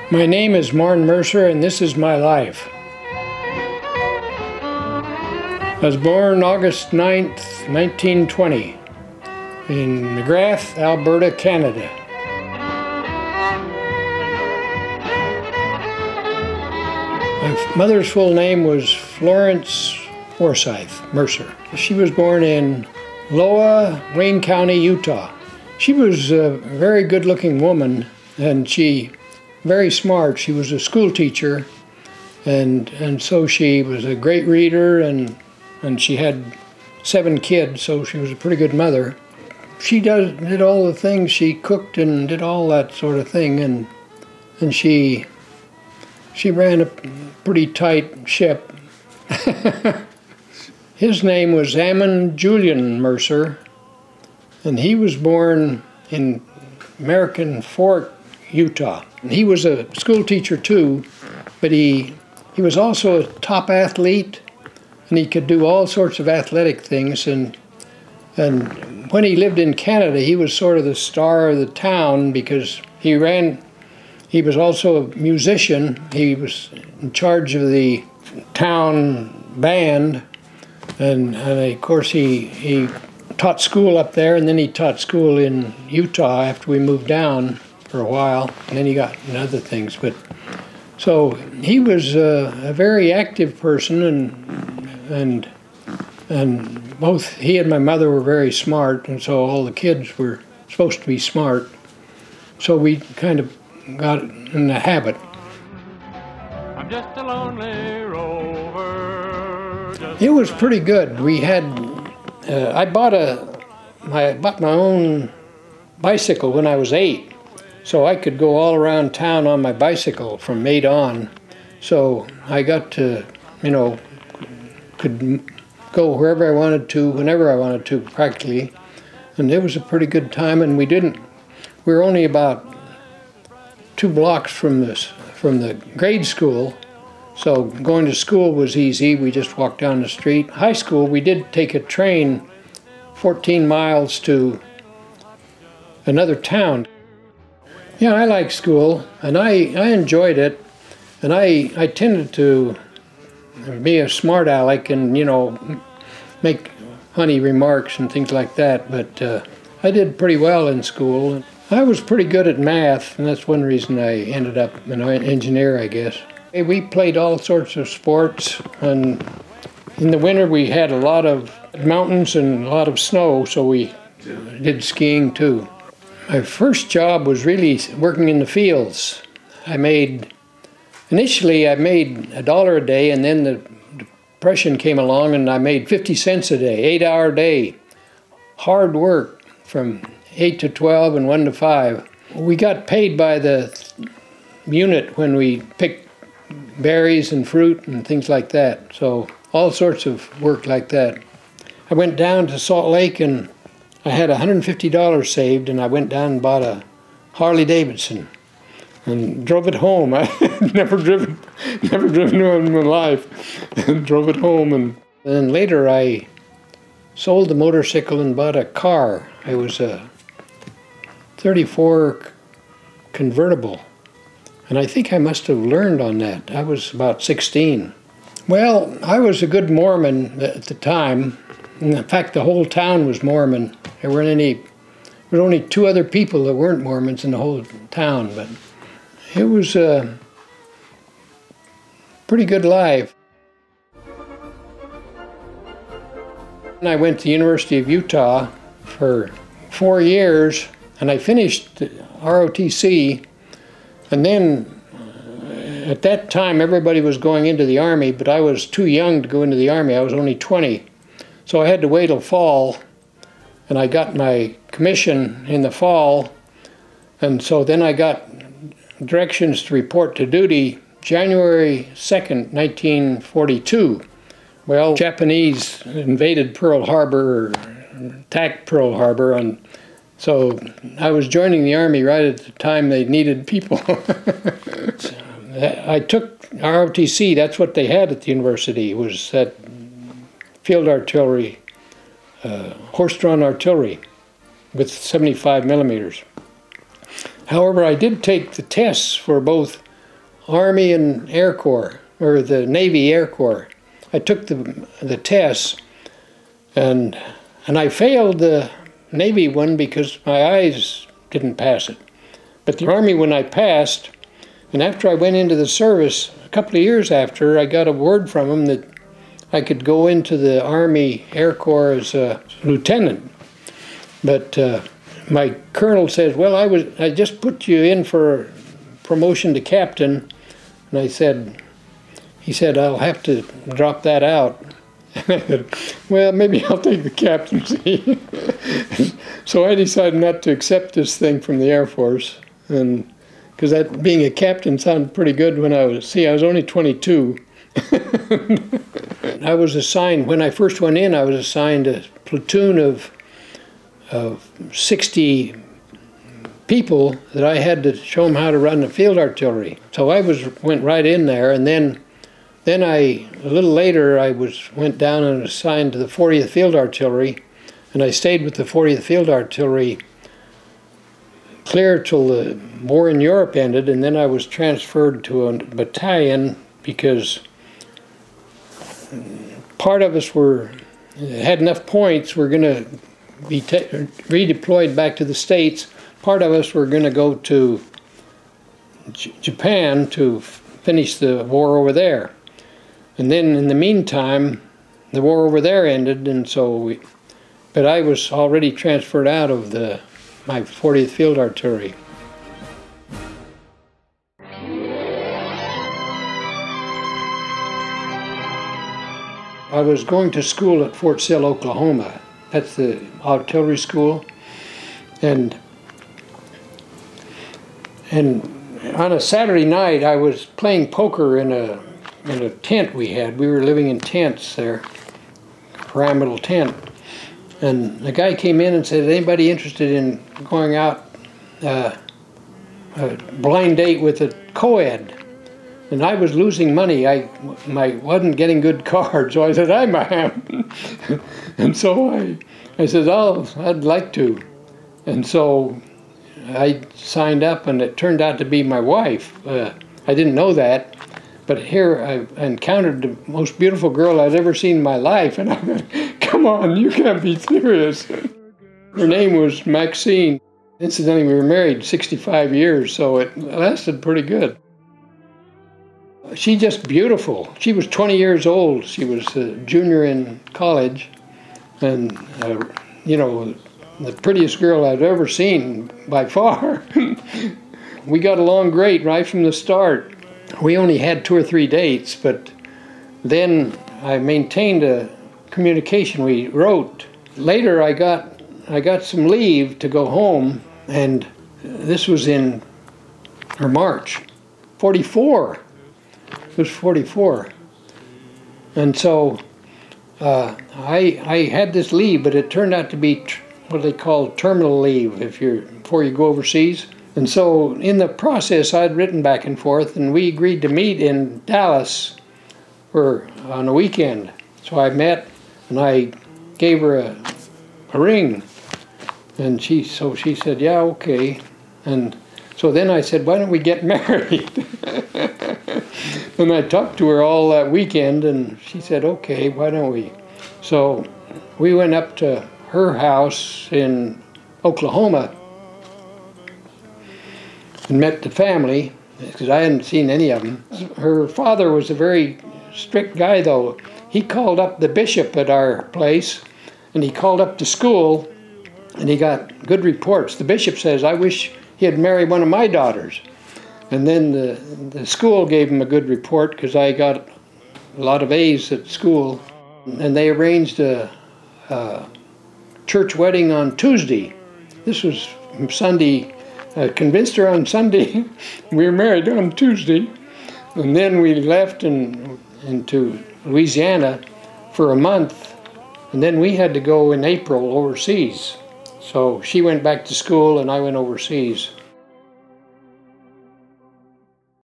My name is Mercer, and this is my life. I was born August 9th, 1920, in McGrath, Alberta, Canada. My mother's full name was Florence Forsyth Mercer. She was born in Loa, Wayne County, Utah. She was a very good-looking woman, and very smart. She was a school teacher, and so she was a great reader, and she had 7 kids, so she was a pretty good mother. She did all the things. She cooked and did all that sort of thing, and she ran a pretty tight ship. His name was Ammon Julian Mercer, and he was born in American Fork, Utah. And he was a school teacher too, but he was also a top athlete, and he could do all sorts of athletic things. And when he lived in Canada, he was sort of the star of the town because he was also a musician. He was in charge of the town band, and of course he taught school up there, and then he taught school in Utah after we moved down for a while, and then he got into other things. But so he was a very active person, and both he and my mother were very smart, and so all the kids were supposed to be smart. So we kind of got in the habit. I'm just a lonely rover. It was pretty good. We had I bought my own bicycle when I was 8. So I could go all around town on my bicycle from 8 on. So I got to, could go wherever I wanted to, whenever I wanted to, practically. And it was a pretty good time, and we were only about 2 blocks from the grade school. So going to school was easy. We just walked down the street. High school, we did take a train 14 miles to another town. Yeah, I liked school, and I enjoyed it, and I tended to be a smart aleck and, make funny remarks and things like that, but I did pretty well in school. I was pretty good at math, and that's one reason I ended up an engineer, I guess. We played all sorts of sports, and in the winter we had a lot of mountains and a lot of snow, so we did skiing too. My first job was really working in the fields. Initially I made $1 a day, and then the Depression came along and I made 50 cents a day, 8-hour day. Hard work from 8 to 12 and 1 to 5. We got paid by the unit when we picked berries and fruit and things like that. So all sorts of work like that. I went down to Salt Lake, and I had $150 saved, and I went down and bought a Harley Davidson and drove it home. I never driven one in my life, and drove it home. And then later I sold the motorcycle and bought a car. It was a 34 convertible, and I think I must have learned on that. I was about 16. Well, I was a good Mormon at the time. In fact, the whole town was Mormon. There were only 2 other people that weren't Mormons in the whole town, but it was a pretty good life. I went to the University of Utah for 4 years, and I finished ROTC, and then at that time everybody was going into the Army, but I was too young to go into the Army. I was only 20. So I had to wait till fall, and I got my commission in the fall, and so then I got directions to report to duty January 2nd, 1942. Well, Japanese invaded Pearl Harbor, or attacked Pearl Harbor, and so I was joining the Army right at the time they needed people. I took ROTC, that's what they had at the university, was that field artillery, horse-drawn artillery with 75 millimeters. However, I did take the tests for both Army and Air Corps, or the Navy Air Corps. I took the tests, and I failed the Navy one because my eyes didn't pass it. But the Army one I passed, and after I went into the service, a couple of years after, I got a word from them that I could go into the Army Air Corps as a lieutenant. But my colonel says, well, I just put you in for promotion to captain. And he said, I'll have to drop that out. I said, well, maybe I'll take the captaincy. So I decided not to accept this thing from the Air Force, and because that being a captain sounded pretty good when I was only 22. I was assigned, when I first went in, I was assigned a platoon of 60 people that I had to show them how to run the field artillery. So I went right in there, and then a little later, I went down and assigned to the 40th Field Artillery, and I stayed with the 40th Field Artillery clear till the war in Europe ended, and then I was transferred to a battalion because part of us had enough points. We're going to be redeployed back to the States. Part of us were going to go to Japan to finish the war over there. And then in the meantime, the war over there ended, and so but I was already transferred out of my 40th Field Artillery. I was going to school at Fort Sill, Oklahoma. That's the artillery school. And on a Saturday night, I was playing poker in a tent we had. We were living in tents there, pyramidal tent. And the guy came in and said, anybody interested in going out a blind date with a co-ed? And I was losing money. I wasn't getting good cards, so I said, I am. And so I said, oh, I'd like to. And so I signed up, and it turned out to be my wife. I didn't know that. But here I encountered the most beautiful girl I'd ever seen in my life, and I thought, come on, you can't be serious. Her name was Maxine. Incidentally, we were married 65 years, so it lasted pretty good. She's just beautiful. She was 20 years old. She was a junior in college, and, you know, the prettiest girl I'd ever seen by far. We got along great right from the start. We only had 2 or 3 dates, but then I maintained a communication. We wrote. Later I got some leave to go home, and this was in March, 44. It was 44. And so I had this leave, but it turned out to be what they call terminal leave before you go overseas. And so in the process, I'd written back and forth, and we agreed to meet in Dallas on a weekend. So I met, and I gave her a ring, and she said, yeah, okay. And so then I said, why don't we get married? And I talked to her all that weekend, and she said, okay, why don't we? So we went up to her house in Oklahoma and met the family, because I hadn't seen any of them. Her father was a very strict guy, though. He called up the bishop at our place, and he called up the school, and he got good reports. The bishop says, I wish he had married one of my daughters. And then the school gave him a good report, because I got a lot of A's at school. And they arranged a church wedding on Tuesday. This was Sunday. I convinced her on Sunday. We were married on Tuesday. And then we left into Louisiana for a month. And then we had to go in April overseas. So she went back to school and I went overseas.